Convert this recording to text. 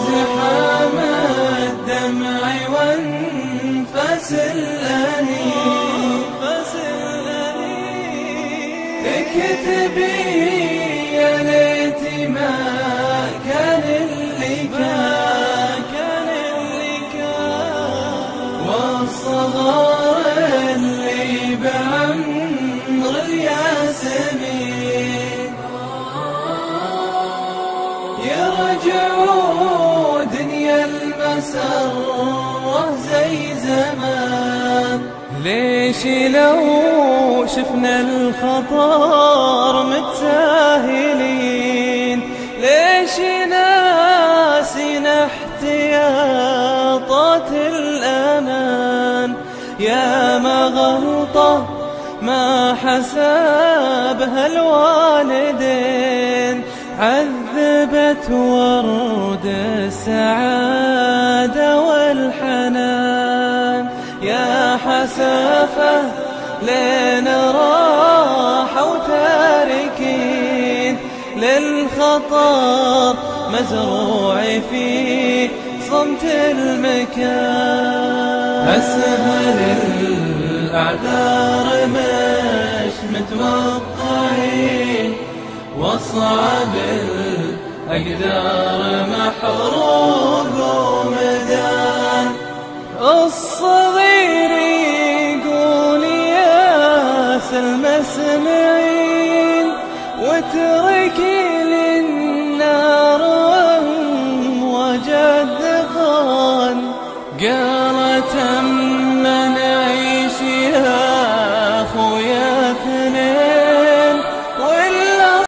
زحام الدمع وانفاس الأنين اكتبي يا ليتي ما كان اللي كان والصغار اللي بعمر الياسمين يرجعوا دنيا المسرة زي زمان. ليش لو شفنا الخطر متساهلين، ليش ناسينا احتياطات الأمان؟ يا ما غلطة ما حسبها الوالدين، عذبت ورد السعادة والحنان. يا حسافة لين راحوا تاركين للخطر مزروع في صمت المكان. أسهل الأعذار مش متوقعين، واصعب الأقدار محروق ومدان. الصغير يقول يا المسمعين، واتركي للنار وأمواج الدخان.